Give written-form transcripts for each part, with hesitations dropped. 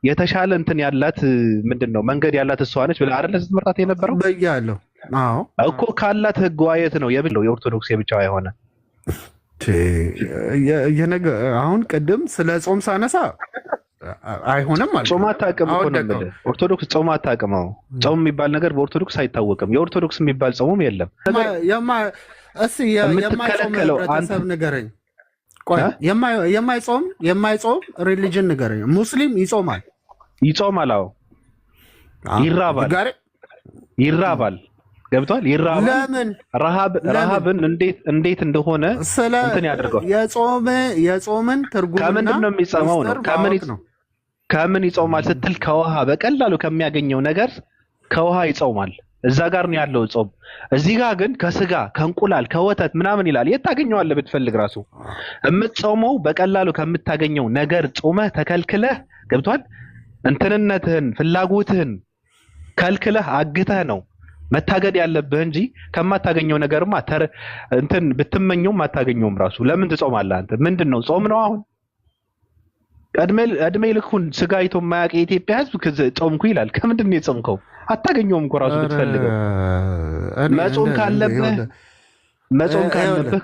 የተሻለ እንትን ያላት ምንድነው መንገድ ያላት እሷ ነች ብለህ አይደለ ስትመርጣት የነበረው በያለሁ። አዎ እኮ ካላት ህግ ዋየት ነው የብለው የኦርቶዶክስ የብቻዋ የሆነ የነገ አሁን ቅድም ስለ ጾም ሳነሳ አይሆንም ማለት ጾም አታውቅም እኮ ነው የምልህ። ኦርቶዶክስ ጾም አታውቅም። ጾም የሚባል ነገር በኦርቶዶክስ አይታወቅም። የኦርቶዶክስ የሚባል ጾምም የለም። የማይጾም ህብረተሰብ ንገረኝ። ቆይ የማይጾም ሪሊጅን ንገረኝ። ሙስሊም ይጾማል። አዎ ይራባል። ገብቷል። ይራባል። ለምን ረሃብን እንዴት እንደሆነ እንትን ያደርገዋል። የጾምን ትርጉም ከምንድን ነው የሚጾመው ነው? ከምን ይጾማል ስትል ከውሃ በቀላሉ ከሚያገኘው ነገር ከውሃ ይጾማል። እዛ ጋር ነው ያለው ጾም። እዚህ ጋር ግን ከስጋ ከእንቁላል ከወተት ምናምን ይላል። የት ታገኘዋለህ ብትፈልግ ራሱ የምትጾመው በቀላሉ ከምታገኘው ነገር ጾመህ ተከልክለህ ገብቷል። እንትንነትህን ፍላጎትህን ከልክለህ አግተህ ነው መታገድ ያለብህ እንጂ ከማታገኘው ነገርማ እንትን ብትመኘውም አታገኘውም። ራሱ ለምን ትጾማለህ አንተ? ምንድነው ጾም ነው አሁን? እድሜ ልኩን ስጋ አይቶ የማያውቅ የኢትዮጵያ ሕዝብ ጾምኩ ይላል። ከምንድን ነው የጾምከው? አታገኘውም እኮ ራሱ ብትፈልገው። መጾም ካለብህ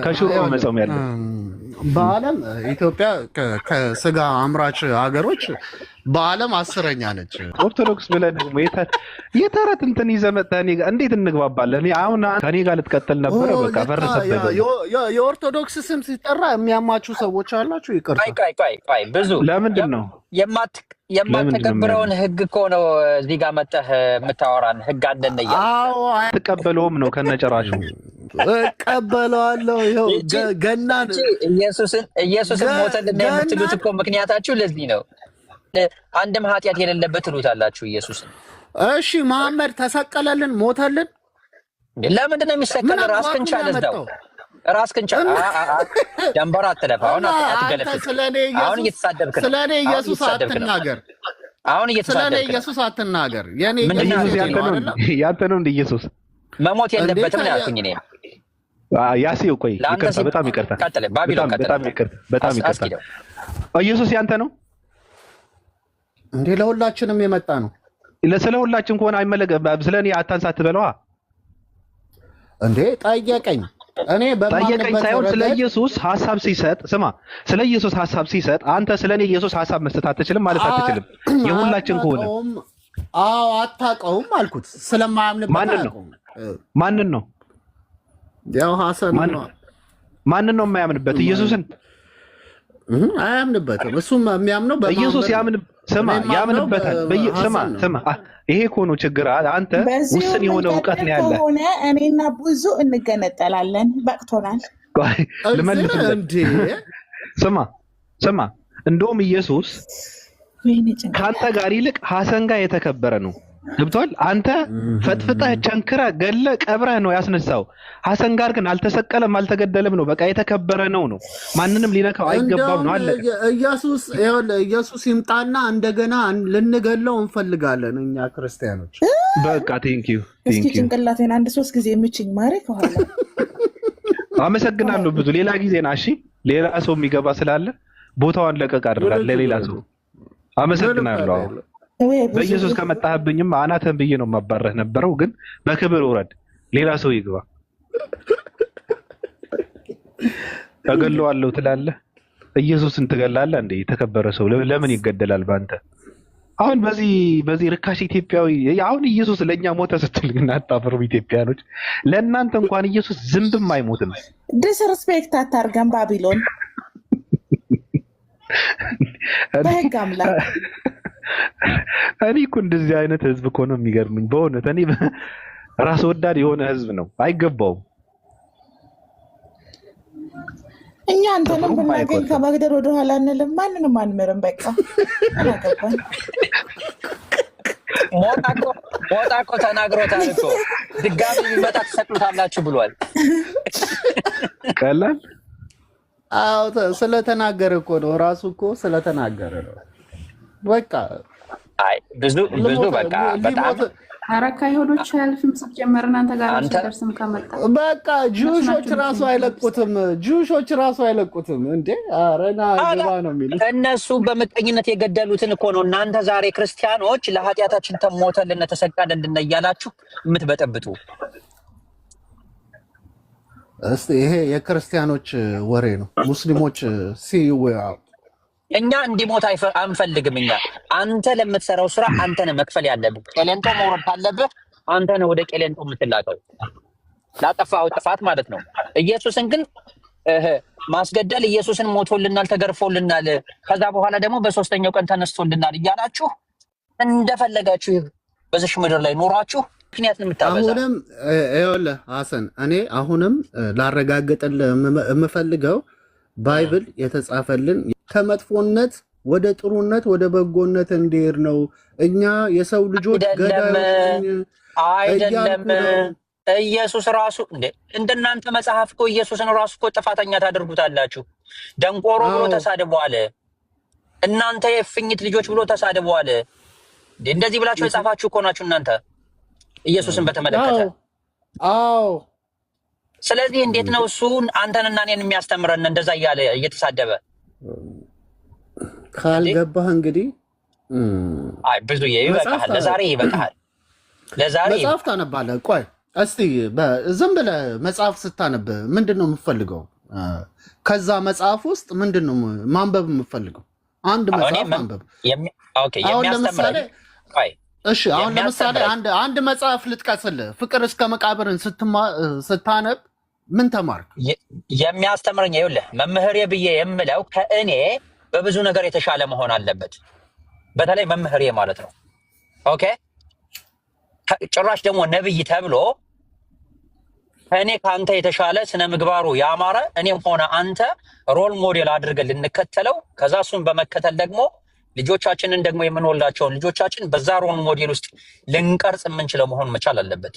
ከሽሮ መጾም ያለብህ። በዓለም ኢትዮጵያ ከስጋ አምራች ሀገሮች በዓለም 10ኛ ነች። ኦርቶዶክስ ብለህ ደግሞ የተረት እንትን ይዘህ መጥተህ እኔ ጋር እንዴት እንግባባለን? አሁን ከእኔ ጋር ልትቀጥል ነበረ። በቃ ፈረሰበት። የኦርቶዶክስ ስም ሲጠራ የሚያማችሁ ሰዎች አላችሁ። ይቅርታ ቆይ ብዙ ለምንድን ነው የማትቀበለውን ህግ እኮ ነው እዚህ ጋር መጥተህ የምታወራን። ህግ አለን እያልክ ትቀበለውም ነው ከነጨራሹ እቀበለዋለሁ። ይኸው ገናን ኢየሱስን ሞተልን የምትሉት እኮ ምክንያታችሁ ለዚህ ነው። አንድም ኃጢአት የሌለበት ትሉታላችሁ ኢየሱስን። እሺ መሐመድ ተሰቀለልን ሞተልን። ለምንድን ነው የሚሰቀል? ራስህን ቻል። እዛው ራስህን ቻል። ደንበር አትለፍ። አሁን አትገለፍጥ። አሁን እየተሳደብክ ነው። ስለኔ ኢየሱስ አትናገር። አሁን እየተሳደብክ ነው። ስለኔ ኢየሱስ አትናገር። የኔ ያንተ ነው እንደ ኢየሱስ መሞት የለበትም ነው ያልኩኝ እኔ። ያሲው ቆይ ይቅርታ፣ በጣም ይቅርታ፣ በጣም ይቅርታ። ኢየሱስ ያንተ ነው እንዴ? ለሁላችንም የመጣ ነው። ስለ ሁላችን ከሆነ አይመለከም። ስለኔ አታንሳ አትበለዋ እንዴ? ጠየቀኝ። እኔ ጠየቀኝ ሳይሆን ስለ ኢየሱስ ሐሳብ ሲሰጥ ስማ፣ ስለ ኢየሱስ ሐሳብ ሲሰጥ አንተ ስለኔ ኢየሱስ ሐሳብ መስጠት አትችልም ማለት አትችልም። የሁላችን ከሆነ አዎ አታውቀውም አልኩት። ስለማያምንበት ማንን ነው? ያው ሐሰን ነው። ማንን ነው የማያምንበት? ኢየሱስን አያምንበትም። እሱም የሚያምነው ኢየሱስ ያምንበታል። ስማ ይሄ እኮ ነው ችግር። አንተ ውስን የሆነ እውቀት ነው ያለ። እኔና ብዙ እንገነጠላለን። በቅቶናል። ልመልስልህ። ስማ እንደውም ኢየሱስ ከአንተ ጋር ይልቅ ሐሰን ጋር የተከበረ ነው። ገብቶሃል? አንተ ፈጥፍጠህ ቸንክረህ ገለህ ቀብረህ ነው ያስነሳው። ሐሰን ጋር ግን አልተሰቀለም አልተገደለም ነው። በቃ የተከበረ ነው። ማንንም ሊነካው አይገባም ነው አለ። ኢየሱስ ይምጣና እንደገና ልንገለው እንፈልጋለን እኛ ክርስቲያኖች። በቃ ቴንኪው። እስኪ ጭንቅላቴን 1-3 ጊዜ የምችኝ ማሬ ከኋላ አመሰግናለሁ። ብዙ ሌላ ጊዜ ና እሺ። ሌላ ሰው የሚገባ ስላለ ቦታዋን ለቀቅ አድርጋት ለሌላ ሰው። አመሰግናለሁ። በኢየሱስ ከመጣህብኝም አናተን ብዬ ነው ማባረህ ነበረው። ግን በክብር ውረድ፣ ሌላ ሰው ይግባ። ተገለዋለሁ ትላለህ፣ ኢየሱስን ትገላለህ እንዴ? የተከበረ ሰው ለምን ይገደላል ባንተ? አሁን በዚህ ርካሽ ኢትዮጵያዊ አሁን ኢየሱስ ለኛ ሞተ ስትል ግን አታፍሩ ኢትዮጵያኖች። ለእናንተ እንኳን ኢየሱስ ዝምብም አይሞትም። ዲስሪስፔክት አታርገን ባቢሎን በህግ አምላክ። እኔ እኮ እንደዚህ አይነት ህዝብ እኮ ነው የሚገርምኝ በእውነት። እኔ ራስ ወዳድ የሆነ ህዝብ ነው፣ አይገባውም። እኛ አንተንም ብናገኝ ከመግደል ወደኋላ አንልም፣ ማንንም አንምርም። በቃ አላገባን። ሞጣ እኮ ተናግሮታል እኮ ድጋሚ ቢመጣ ትሰቅሉታላችሁ ብሏል። ቀላል ስለተናገረ እኮ ነው፣ ራሱ እኮ ስለተናገረ ነው። በቃ አይ ብዙ በቃ በጣም አረካ አይሁዶች አያልፍም ሲጀመር እናንተ ጋር ሲደርስም ከመጣ በቃ ጁሾች ራሱ አይለቁትም። ጁሾች ራሱ አይለቁትም እንዴ! አረና ግባ ነው የሚሉት እነሱ በምቀኝነት የገደሉትን እኮ ነው። እናንተ ዛሬ ክርስቲያኖች ለኃጢአታችን ተሞተልን ተሰቀለልን እያላችሁ የምትበጠብጡ። እስቲ ይሄ የክርስቲያኖች ወሬ ነው። ሙስሊሞች ሲውያው እኛ እንዲሞት አንፈልግም። እኛ አንተ ለምትሰራው ስራ አንተ ነህ መክፈል ያለብህ። ቄሌንጦ መውረድ ካለብህ አንተ ነህ ወደ ቄሌንጦ የምትላቀው ላጠፋው ጥፋት ማለት ነው። ኢየሱስን ግን ማስገደል ኢየሱስን ሞቶልናል፣ ተገርፎልናል፣ ከዛ በኋላ ደግሞ በሶስተኛው ቀን ተነስቶልናል እያላችሁ እንደፈለጋችሁ በዚህ ምድር ላይ ኖራችሁ ምክንያት ነው የምታበዛ። አሁንም ይኸውልህ ሐሰን፣ እኔ አሁንም ላረጋግጥልህ የምፈልገው ባይብል የተጻፈልን ከመጥፎነት ወደ ጥሩነት ወደ በጎነት እንዲሄድ ነው። እኛ የሰው ልጆች ገዳዮች አይደለም። ኢየሱስ ራሱ እንደናንተ መጽሐፍ እኮ ኢየሱስን ራሱ እኮ ጥፋተኛ ታደርጉታላችሁ። ደንቆሮ ብሎ ተሳድቧል። እናንተ የፍኝት ልጆች ብሎ ተሳድቧል። እንደዚህ ብላችሁ የጻፋችሁ እኮ ናችሁ እናንተ ኢየሱስን በተመለከተ። አዎ። ስለዚህ እንዴት ነው እሱ አንተንና እኔን የሚያስተምረን እንደዛ እያለ እየተሳደበ? ካልገባህ እንግዲህ አይ ብዙ ይበቃሃል። ለዛሬ ይበቃሃል። ለዛሬ መጽሐፍ ታነባለህ። ቆይ እስቲ ዝም ብለህ መጽሐፍ ስታነብ ምንድን ነው የምትፈልገው? ከዛ መጽሐፍ ውስጥ ምንድን ነው ማንበብ የምትፈልገው? አንድ መጽሐፍ ማንበብ። አሁን ለምሳሌ አሁን ለምሳሌ አንድ መጽሐፍ ልጥቀስልህ። ፍቅር እስከ መቃብርን ስታነብ ምን ተማርክ? የሚያስተምረኝ ይኸውልህ መምህሬ ብዬ የምለው ከእኔ በብዙ ነገር የተሻለ መሆን አለበት። በተለይ መምህሬ ማለት ነው። ኦኬ ጭራሽ ደግሞ ነብይ ተብሎ ከእኔ ከአንተ የተሻለ ስነ ምግባሩ ያማረ እኔም ሆነ አንተ ሮል ሞዴል አድርገን ልንከተለው፣ ከዛ እሱን በመከተል ደግሞ ልጆቻችንን ደግሞ የምንወልዳቸውን ልጆቻችን በዛ ሮል ሞዴል ውስጥ ልንቀርጽ የምንችለው መሆን መቻል አለበት።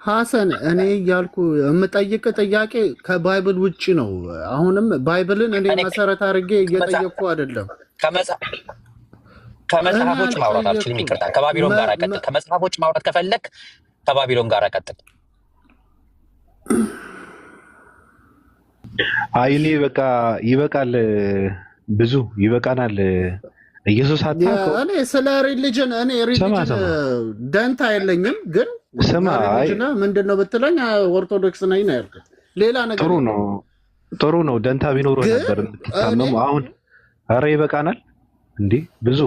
ሐሰን እኔ እያልኩ የምጠይቅ ጥያቄ ከባይብል ውጭ ነው። አሁንም ባይብልን እኔ መሰረት አድርጌ እየጠየቅኩ አይደለም። ከመጽሐፎች ማውራት አልችልም። ይቅርታ። ከባቢሎን ጋር ቀጥል። ከመጽሐፎች ማውራት ከፈለክ ከባቢሎን ጋር ቀጥል። አይ እኔ በቃ ይበቃል፣ ብዙ ይበቃናል። ኢየሱስ እኔ ስለ ሪሊጅን ደንታ የለኝም፣ ግን ምንድነው ብትለኝ ኦርቶዶክስ ነኝ ነው ያልኩት። ሌላ ነገር ጥሩ ነው። ደንታ ቢኖረው ነበር የምትታመሙ። አሁን ኧረ ይበቃናል እንዴ! ብዙ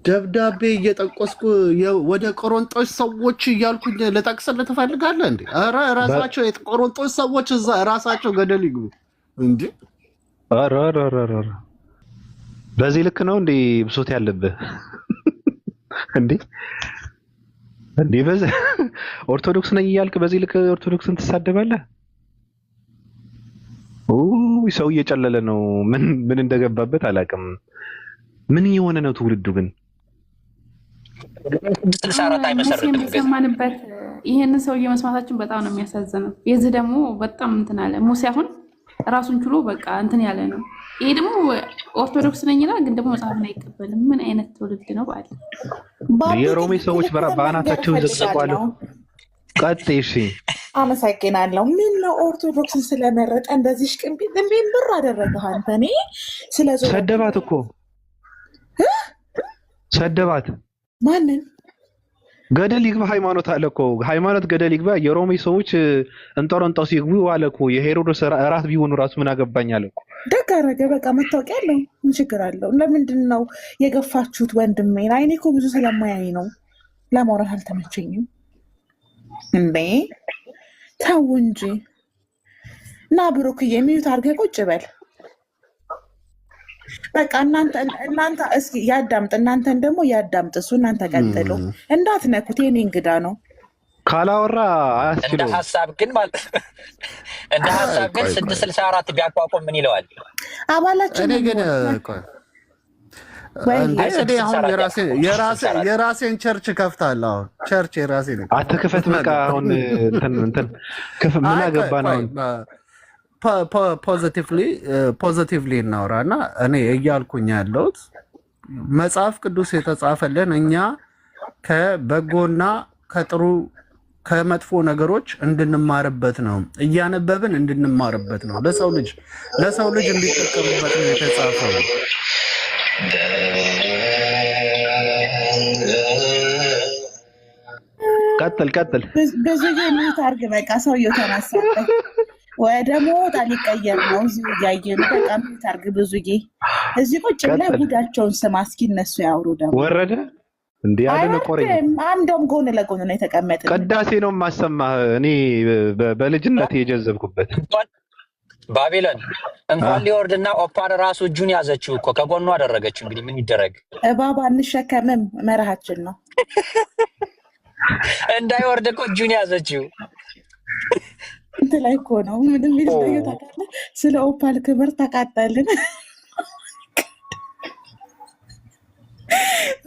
ደብዳቤ እየጠቆስኩ ወደ ቆሮንጦስ ሰዎች እያልኩኝ ልጠቅስልህ ትፈልጋለህ እንዴ? ኧረ ራሳቸው የቆሮንጦስ ሰዎች እዛ ራሳቸው ገደል ይግቡ እንዴ! ኧረ በዚህ ልክ ነው እንዴ ብሶት ያለብህ እንዴ? በዚህ ኦርቶዶክስ ነኝ እያልክ በዚህ ልክ ኦርቶዶክስን ትሳደባለህ? ሰው እየጨለለ ነው። ምን እንደገባበት አላውቅም። ምን የሆነ ነው ትውልዱ ግን? ሰማንበት። ይሄንን ሰውዬ መስማታችን በጣም ነው የሚያሳዝነው። የዚህ ደግሞ በጣም እንትን አለ። ሙሴ አሁን ራሱን ችሎ በቃ እንትን ያለ ነው። ይሄ ደግሞ ኦርቶዶክስ ነኝ ይላል፣ ግን ደግሞ መጽሐፍን አይቀበልም። ምን አይነት ትውልድ ነው? የሮሜ ሰዎች በአናታቸው ይዘቅዘቋሉ። ቀጥይ። እሺ አመሰግናለሁ። ምን ነው ኦርቶዶክስን ስለመረጠ እንደዚህ ሽቅምቢል ብር አደረገህ አንተ? እኔ ሰደባት እኮ ሰደባት። ማንን? ገደል ይግባ ሃይማኖት አለ እኮ። ሃይማኖት ገደል ይግባ። የሮሜ ሰዎች እንጦሮንጦስ ይግቡ አለ እኮ። የሄሮድስ እራት ቢሆኑ ራሱ ምን አገባኝ አለ እኮ። ደግ አደረገ። በቃ መታወቂያ አለው። ምን ችግር አለው? ለምንድን ነው የገፋችሁት ወንድሜን? አይኔ እኮ ብዙ ስለማያይ ነው። ለማውራት አልተመቸኝም እንዴ። ተው እንጂ እና ብሩክዬ ሚዩት አድርገህ ቁጭ በል። በቃ እናንተ እስኪ ያዳምጥ፣ እናንተን ደግሞ ያዳምጥ እሱ። እናንተ ቀጥሉ፣ እንዳትነኩት። የኔ እንግዳ ነው። ካላወራ አያስችልም። እንደ ሀሳብ ግን 664 ቢያቋቁም ምን ይለዋል? አባላችን እኔ ግን የራሴን ቸርች ከፍታለሁ። አሁን ቸርች የራሴ ነው። አትክፈት በቃ። አሁን እንትን ምን አገባ ነው? ፖዚቲቭሊ እናውራና እኔ እያልኩኝ ያለሁት መጽሐፍ ቅዱስ የተጻፈልን እኛ ከበጎና ከጥሩ ከመጥፎ ነገሮች እንድንማርበት ነው። እያነበብን እንድንማርበት ነው። ለሰው ልጅ እንዲጠቀሙበት ነው የተጻፈው። ቀጥል። ብዙ የሚት አርግ በቃ ሰውየው ተነሳበት ወደ ሞት ሊቀየር ነው። እዚሁ እያየን በቃ ሚት አርግ ብዙዬ። እዚህ ቁጭ ብለህ ጉዳቸውን ስማ እስኪ እነሱ ያውሩ። ደግሞ ወረደ እንዴ ያለ ቆረኝ አንዶም ጎን ለጎን ነው የተቀመጠ። ቅዳሴ ነው የማሰማህ እኔ በልጅነት የጀዘብኩበት። ባቢሎን እንኳን ሊወርድና ኦፓር ራሱ እጁን ያዘችው እኮ ከጎኑ አደረገችው። እንግዲህ ምን ይደረግ? እባብ አንሸከምም መርሃችን ነው። እንዳይወርድ እኮ እጁን ያዘችው እንትን ላይ እኮ ነው። ምንም ይልኝ ታውቃለህ። ስለ ኦፓል ክብር ተቃጠልን።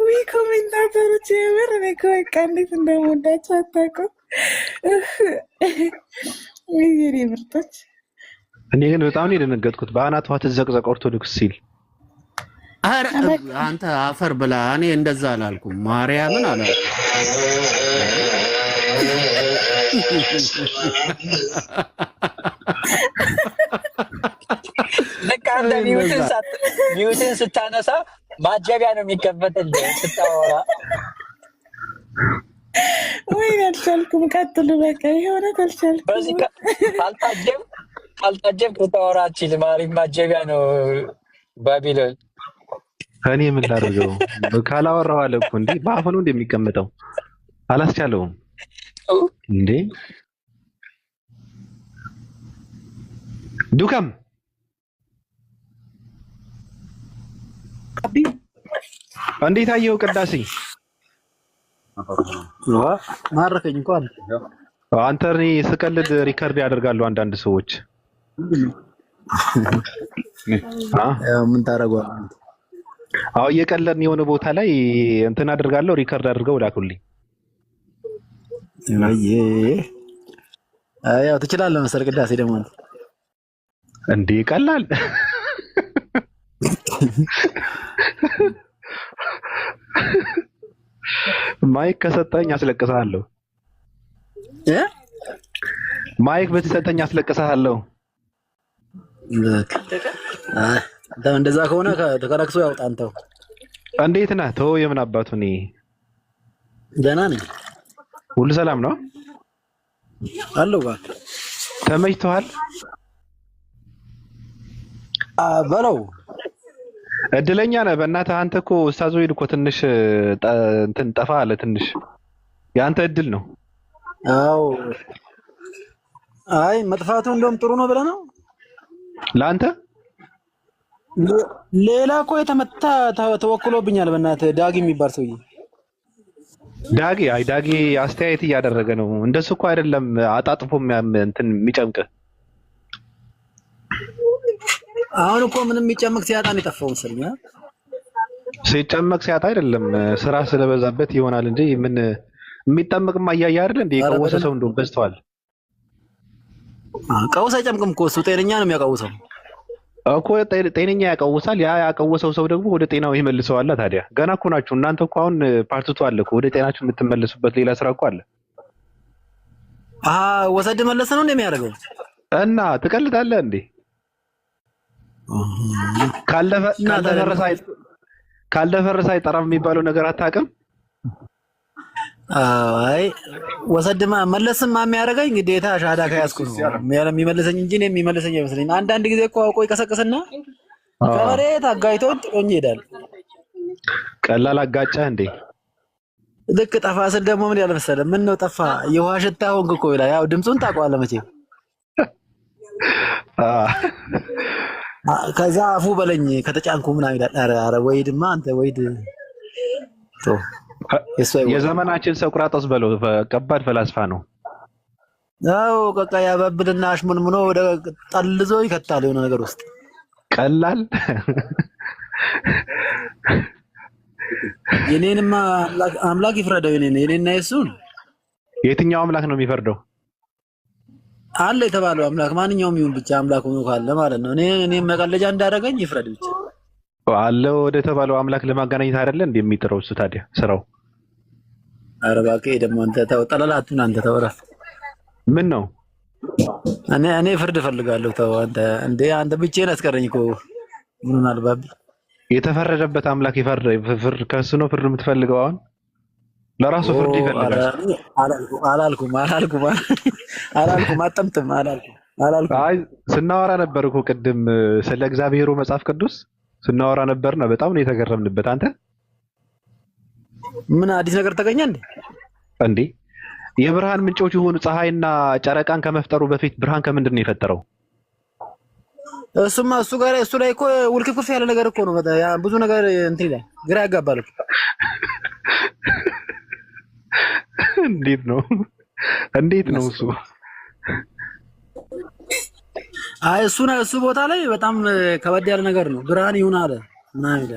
ወይ ኮሜንታተሮች የምር እኔ እኮ በቃ እንዴት እንደምወዳቸው አታውቅም። የኔ ምርጦች እኔ ግን በጣም ነው የደነገጥኩት። በአናቷ ትዘቅዘቅ ኦርቶዶክስ ሲል አረ አንተ አፈር ብላ። እኔ እንደዛ አላልኩም፣ ማርያምን አላልኩም። ልክ አንተ ሚውትን ስታነሳ ማጀቢያ ነው የሚከፈትልህ ስታወራ። ወይ አልቻልኩም። ቀጥሉ በቃ የሆነ አልቻልኩም። በዚህ ካልታጀብ ስታወራ አትችልም። አሪፍ ማጀቢያ ነው ባቢሎን። እኔ ምን ላድርገው? ካላወራው አለ እኮ እንዴ በአፍ ነው እንደሚቀመጠው አላስቻለውም እንዴ። ዱከም እንዴት አየው ቅዳሴ? ማረከኝ እንኳን አንተ እኔ ስቀልድ ሪከርድ ያደርጋሉ አንዳንድ ሰዎች። ምን ታረጋው? አዎ እየቀለድን የሆነ ቦታ ላይ እንትን አደርጋለሁ፣ ሪከርድ አድርገው ላኩልኝ። ያው ትችላለህ መሰል ቅዳሴ ደግሞ እንዴ ቀላል ማይክ ከሰጠኝ አስለቅስሃለሁ። ማይክ ብትሰጠኝ አስለቅስሃለሁ። እንደዛ ከሆነ ተከራክሶ ያውጣ። አንተው እንዴት ነህ? ተው የምን አባቱ እኔ ደህና ነኝ። ሁሉ ሰላም ነው አለው ጋር ተመችቶሃል? በለው እድለኛ ነህ በእናትህ። አንተ እኮ ኡስታዝ ወይድ እኮ ትንሽ እንትን ጠፋ አለ ትንሽ። የአንተ እድል ነው። አዎ አይ መጥፋቱ እንደውም ጥሩ ነው ብለህ ነው ለአንተ። ሌላ እኮ የተመታ ተወክሎብኛል በእናትህ ዳጊ የሚባል ሰውዬ። ዳጊ አስተያየት እያደረገ ነው። እንደሱ እኮ አይደለም አጣጥፎ እንትን የሚጨምቅ። አሁን እኮ ምንም የሚጨምቅ ሲያጣ ነው የጠፋው መሰለኝ። ሲጨመቅ ሲያጣ አይደለም ስራ ስለበዛበት ይሆናል እንጂ ምን የሚጠመቅማ እያየ አይደል እንዴ? የቀወሰ ሰው እንደው በዝተዋል። ቀውስ አይጨምቅም እኮ እሱ ጤነኛ ነው የሚያቀውሰው እኮ። ጤነኛ ያቀውሳል። ያ ያቀወሰው ሰው ደግሞ ወደ ጤናው ይመልሰዋል። ታዲያ ገና እኮ ናችሁ እናንተ እኮ አሁን ፓርቲቱ አለ እኮ ወደ ጤናችሁ የምትመለሱበት ሌላ ስራ እኮ አለ። ወሰድ መለሰ ነው እንደሚያደርገው እና ትቀልዳለህ እንዴ? ካልደፈረሰ አይጠራም የሚባለው ነገር አታውቅም? አይ ወሰድማ መለስማ የሚያደርገኝ ግዴታ ሻዳ ከያዝኩ ነው የሚመልሰኝ እንጂ እኔ የሚመልሰኝ አይመስለኝም። አንዳንድ ጊዜ እኮ አውቆ ይቀሰቅስና ከመሬት አጋይቶኝ ጥሎኝ ይሄዳል። ቀላል አጋጨህ እንዴ? ልክ ጠፋ ስል ደግሞ ምን ያለ መሰለህ? ምን ነው ጠፋ የውሃ ሽታ ሆንክ እኮ ይላል። ያው ድምፁን ታውቀዋለህ መቼም። ከዛ አፉ በለኝ ከተጫንኩ ምናምን ይላል። ኧረ ወይድማ አንተ ወይድ የዘመናችን ሰቁራጦስ በለው ከባድ ፈላስፋ ነው። አዎ በቃ ያባብልና አሽሙንሙኖ ወደ ጠልዞ ይከታል የሆነ ነገር ውስጥ። ቀላል የኔንማ አምላክ ይፍረደው። የኔና የሱን የትኛው አምላክ ነው የሚፈርደው? አለ የተባለው አምላክ ማንኛውም ይሁን ብቻ አምላክ ሆኖ ካለ ማለት ነው። እኔ መቀለጃ እንዳደረገኝ ይፍረድ ብቻ። አለ ወደ ተባለው አምላክ ለማገናኘት አይደለ እንዴ የሚጥረው እሱ? ታዲያ ስራው ኧረ እባክህ ደግሞ አንተ ተው፣ ጠለላቱን አንተ ተወራፍ። ምን ነው እኔ ፍርድ እፈልጋለሁ። ተው አንተ እንዴ አንተ ብቻዬን አስቀረኝ እኮ ምን አልባብ የተፈረደበት አምላክ ይፈርድ። ከእሱ ነው ፍርድ የምትፈልገው? አሁን ለራሱ ፍርድ ይፈልጋል። አላልኩም። አጠምጥም አላልኩም። አይ ስናወራ ነበር እኮ ቅድም ስለ እግዚአብሔሩ መጽሐፍ ቅዱስ ስናወራ ነበርና በጣም ነው የተገረምንበት። አንተ ምን አዲስ ነገር ተገኘ እንዴ? እንዴ የብርሃን ምንጮች የሆኑ ፀሐይና ጨረቃን ከመፍጠሩ በፊት ብርሃን ከምንድን ነው የፈጠረው? እሱማ እሱ ላይ እኮ ውልክፍክፍ ያለ ነገር እኮ ነው። ብዙ ነገር እንትን ይላል፣ ግራ ያጋባል እኮ። እንዴት ነው እሱ? አይ እሱ ቦታ ላይ በጣም ከበድ ያለ ነገር ነው። ብርሃን ይሁን አለ ምናምን